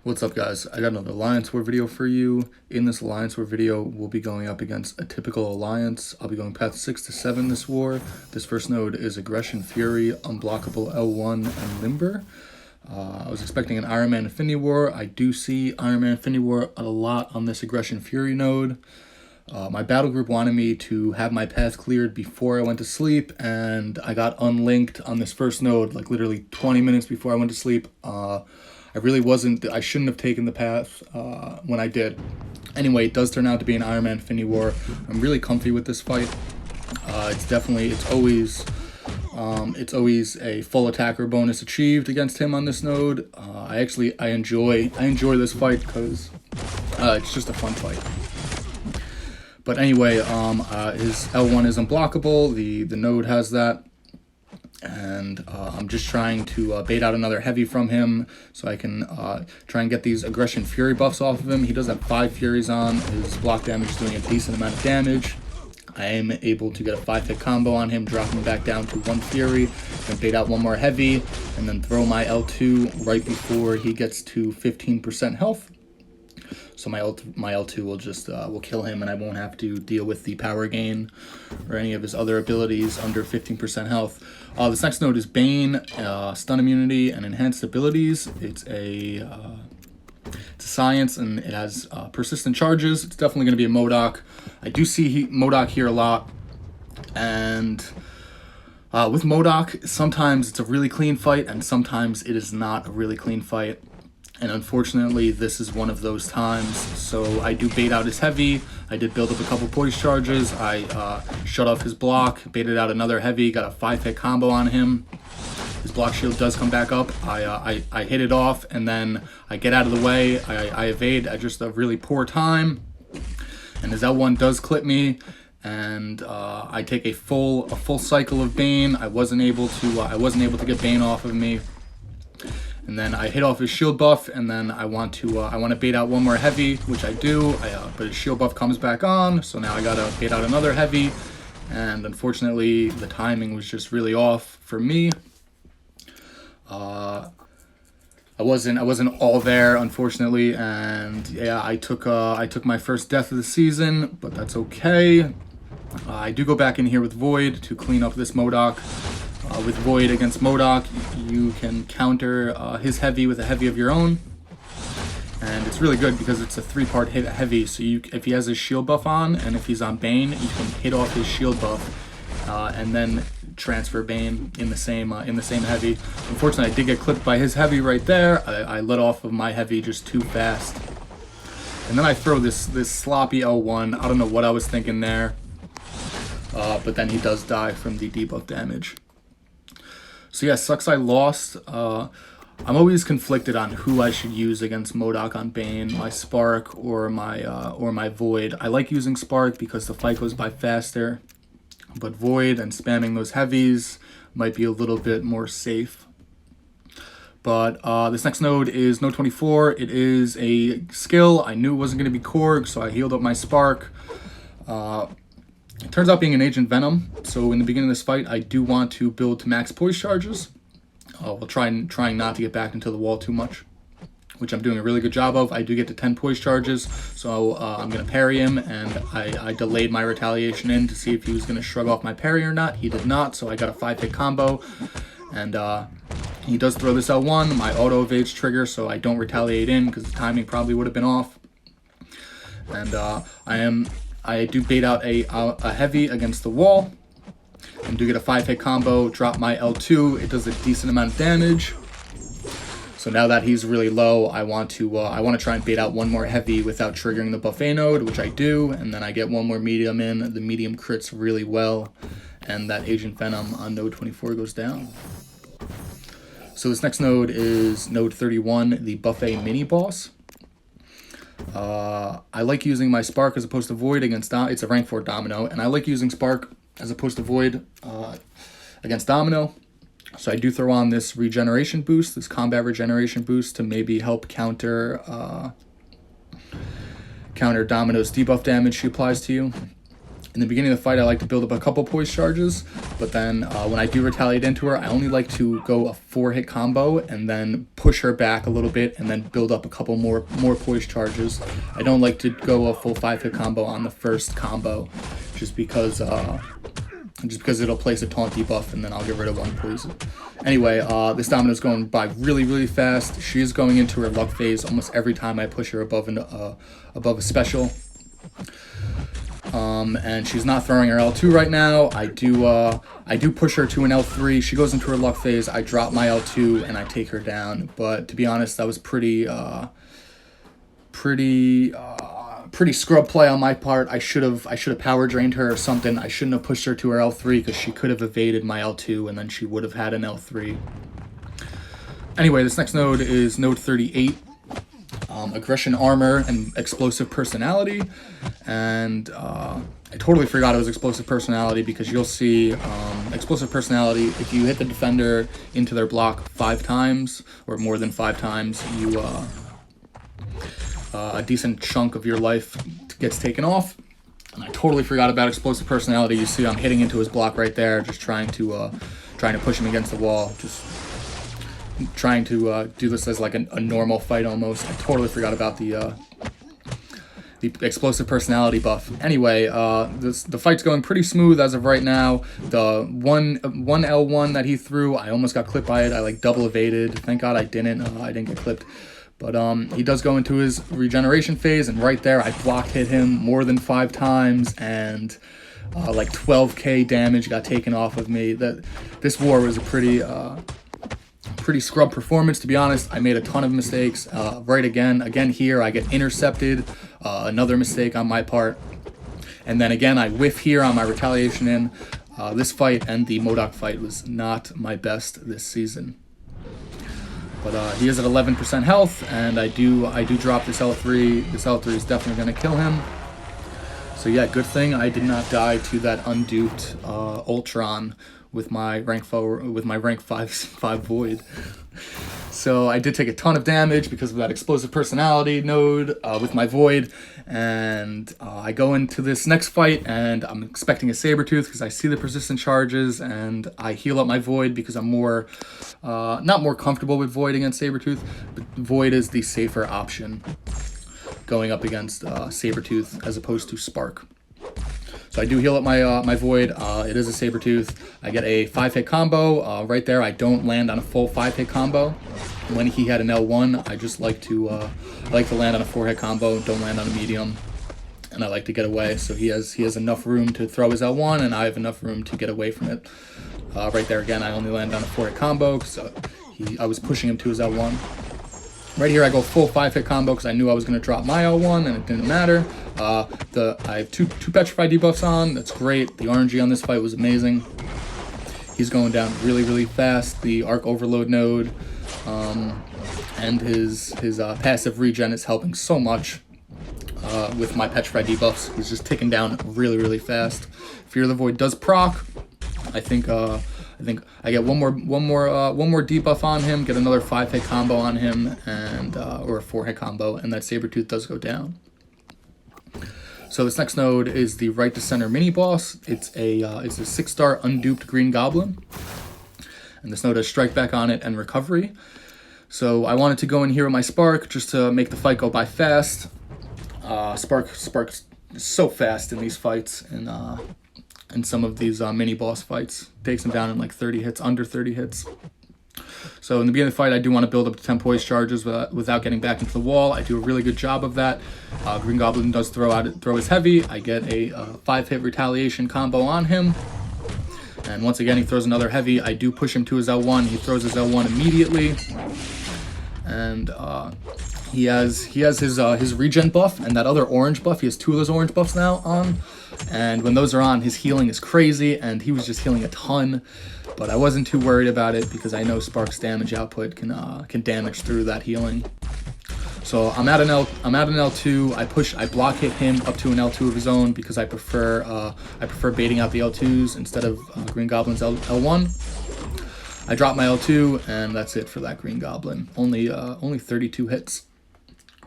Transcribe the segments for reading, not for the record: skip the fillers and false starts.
What's up, guys? I got another Alliance War video for you. In this Alliance War video, we'll be going up against a typical alliance. I'll be going path 6 to 7 this war. This first node is Aggression, Fury, Unblockable, L1, and Limber. I was expecting an Iron Man Infinity War. I do see Iron Man Infinity War a lot on this Aggression Fury node. My battle group wanted me to have my path cleared before I went to sleep, and I got unlinked on this first node like literally 20 minutes before I went to sleep. I shouldn't have taken the path when I did. Anyway, it does turn out to be an Iron Man Infinity War. I'm really comfy with this fight. It's always a full attacker bonus achieved against him on this node. I enjoy this fight because it's just a fun fight. But anyway, his L1 is unblockable. The node has that. And I'm just trying to bait out another heavy from him so I can try and get these Aggression Fury buffs off of him. He does have 5 Furies on. His block damage is doing a decent amount of damage. I am able to get a 5-hit combo on him, drop him back down to 1 Fury, and bait out one more heavy, and then throw my L2 right before he gets to 15% health. So my L2 will just will kill him, and I won't have to deal with the power gain or any of his other abilities under 15% health. This next node is Bane, stun immunity and enhanced abilities. It's a science, and it has persistent charges. It's definitely going to be a MODOK. I do see MODOK here a lot, and with MODOK, sometimes it's a really clean fight, and sometimes it is not a really clean fight. And unfortunately, this is one of those times. So I do bait out his heavy. I did build up a couple poise charges. I shut off his block, baited out another heavy, got a 5-hit combo on him. His block shield does come back up. I hit it off, and then I get out of the way. I evade at just a really poor time. And his L1 does clip me, and I take a full cycle of Bane. I wasn't able to get Bane off of me. And then I hit off his shield buff, and then I want to bait out one more heavy, which I do. But his shield buff comes back on, so now I gotta bait out another heavy. And unfortunately, the timing was just really off for me. I wasn't all there, unfortunately, and yeah, I took my first death of the season, but that's okay. I do go back in here with Void to clean up this MODOK. With Void against MODOK, you can counter his heavy with a heavy of your own. And it's really good because it's a 3-part hit heavy, so if he has his shield buff on, and if he's on Bane, you can hit off his shield buff, and then transfer Bane in the same heavy. Unfortunately, I did get clipped by his heavy right there. I let off of my heavy just too fast. And then I throw this sloppy L1. I don't know what I was thinking there. But then he does die from the debuff damage. So yeah, sucks I lost. I'm always conflicted on who I should use against MODOK on Bane, my Spark or my Void. I like using Spark because the fight goes by faster, but Void and spamming those heavies might be a little bit more safe. But this next node is node 24. It is a skill. I knew it wasn't going to be Korg, so I healed up my Spark. It turns out being an Agent Venom, so in the beginning of this fight, I do want to build to max poise charges. While trying not to get back into the wall too much, which I'm doing a really good job of. I do get to 10 poise charges, so I'm going to parry him, and I delayed my retaliation in to see if he was going to shrug off my parry or not. He did not, so I got a 5-hit combo, and he does throw this L1. My auto evades trigger, so I don't retaliate in because the timing probably would have been off. And I do bait out a heavy against the wall, and do get a 5-hit combo, drop my L2. It does a decent amount of damage. So now that he's really low, I want to try and bait out one more heavy without triggering the buffet node, which I do, and then I get one more medium in. The medium crits really well, and that Agent Venom on node 24 goes down. So this next node is node 31, the buffet mini boss. I like using my Spark as opposed to Void against it's a rank 4 Domino, and I like using Spark as opposed to Void against Domino. So I do throw on this regeneration boost, this combat regeneration boost, to maybe help counter Domino's debuff damage she applies to you. In the beginning of the fight, I like to build up a couple poise charges, but then when I do retaliate into her, I only like to go a 4-hit combo and then push her back a little bit and then build up a couple more poise charges. I don't like to go a full 5-hit combo on the first combo, just because it'll place a taunt debuff and then I'll get rid of 1 poison. Anyway, this Domino's going by really, really fast. She is going into her luck phase almost every time I push her above a special. And she's not throwing her L2 right now. I do push her to an L3. She goes into her luck phase. I drop my L2 and I take her down. But to be honest, that was pretty scrub play on my part. I should have power drained her or something. I shouldn't have pushed her to her L3 because she could have evaded my L2 and then she would have had an L3. Anyway, this next node is node 38. Aggression, armor, and explosive personality. And I totally forgot it was explosive personality because you'll see explosive personality, if you hit the defender into their block 5 times or more than 5 times, you a decent chunk of your life gets taken off. And I totally forgot about explosive personality. You see I'm hitting into his block right there, just trying to push him against the wall, just trying to do this as like a normal fight almost. I totally forgot about the explosive personality buff. Anyway, the fight's going pretty smooth as of right now. The one L1 that he threw, I almost got clipped by it. I like double evaded. Thank God I didn't get clipped. But he does go into his regeneration phase, and right there I block hit him more than 5 times, and like 12k damage got taken off of me. This war was a pretty scrub performance, to be honest. I made a ton of mistakes. Again here I get intercepted, another mistake on my part, and then again I whiff here on my retaliation in. This fight and the MODOK fight was not my best this season. But he is at 11% health, and I do drop this L3. This L3 is definitely going to kill him. So yeah, good thing I did not die to that unduped Ultron with my rank 5 Void. So I did take a ton of damage because of that explosive personality node with my Void, and I go into this next fight and I'm expecting a Sabertooth because I see the persistent charges, and I heal up my Void because I'm not more comfortable with Void against Sabertooth, but Void is the safer option going up against Sabertooth as opposed to Spark. So I do heal up my Void. It is a Sabertooth. I get a 5-hit combo. Right there, I don't land on a full 5-hit combo. When he had an L1, I just like to land on a 4-hit combo, don't land on a medium, and I like to get away. So he has enough room to throw his L1, and I have enough room to get away from it. Right there again, I only land on a 4-hit combo because I was pushing him to his L1. Right here, I go full 5-hit combo because I knew I was going to drop my L1, and it didn't matter. I have two petrified debuffs on. That's great. The RNG on this fight was amazing. He's going down really, really fast. The Arc Overload node and his passive regen is helping so much with my petrified debuffs. He's just ticking down really, really fast. Fear the Void does proc. I think I get one more debuff on him, get another 5-hit combo on him, and or a 4-hit combo, and that Sabertooth does go down. So this next node is the right to center mini boss. It's a 6-star unduped green goblin, and this node has strike back on it and recovery. So I wanted to go in here with my Spark just to make the fight go by fast. Spark's so fast in these fights, and in some of these mini boss fights. Takes him down in like 30 hits, under 30 hits. So in the beginning of the fight, I do want to build up to 10 poise charges without getting back into the wall. I do a really good job of that. Green Goblin does throw his heavy. I get a 5-hit retaliation combo on him. And once again, he throws another heavy. I do push him to his L1. He throws his L1 immediately. And he has his regen buff and that other orange buff. He has 2 of those orange buffs now on. And when those are on, his healing is crazy, and he was just healing a ton. But I wasn't too worried about it because I know Spark's damage output can damage through that healing. So I'm at an L2. I block hit him up to an L2 of his own because I prefer baiting out the L2s instead of Green Goblin's L1. I drop my L2, and that's it for that Green Goblin. Only 32 hits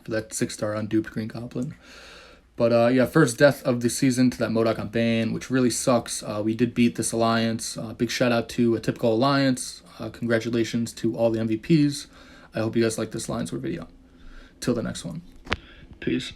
for that 6-star unduped Green Goblin. But yeah, first death of the season to that Modok on Bane, which really sucks. We did beat this alliance. Big shout out to a typical alliance. Congratulations to all the MVPs. I hope you guys like this Lions War video. Till the next one. Peace.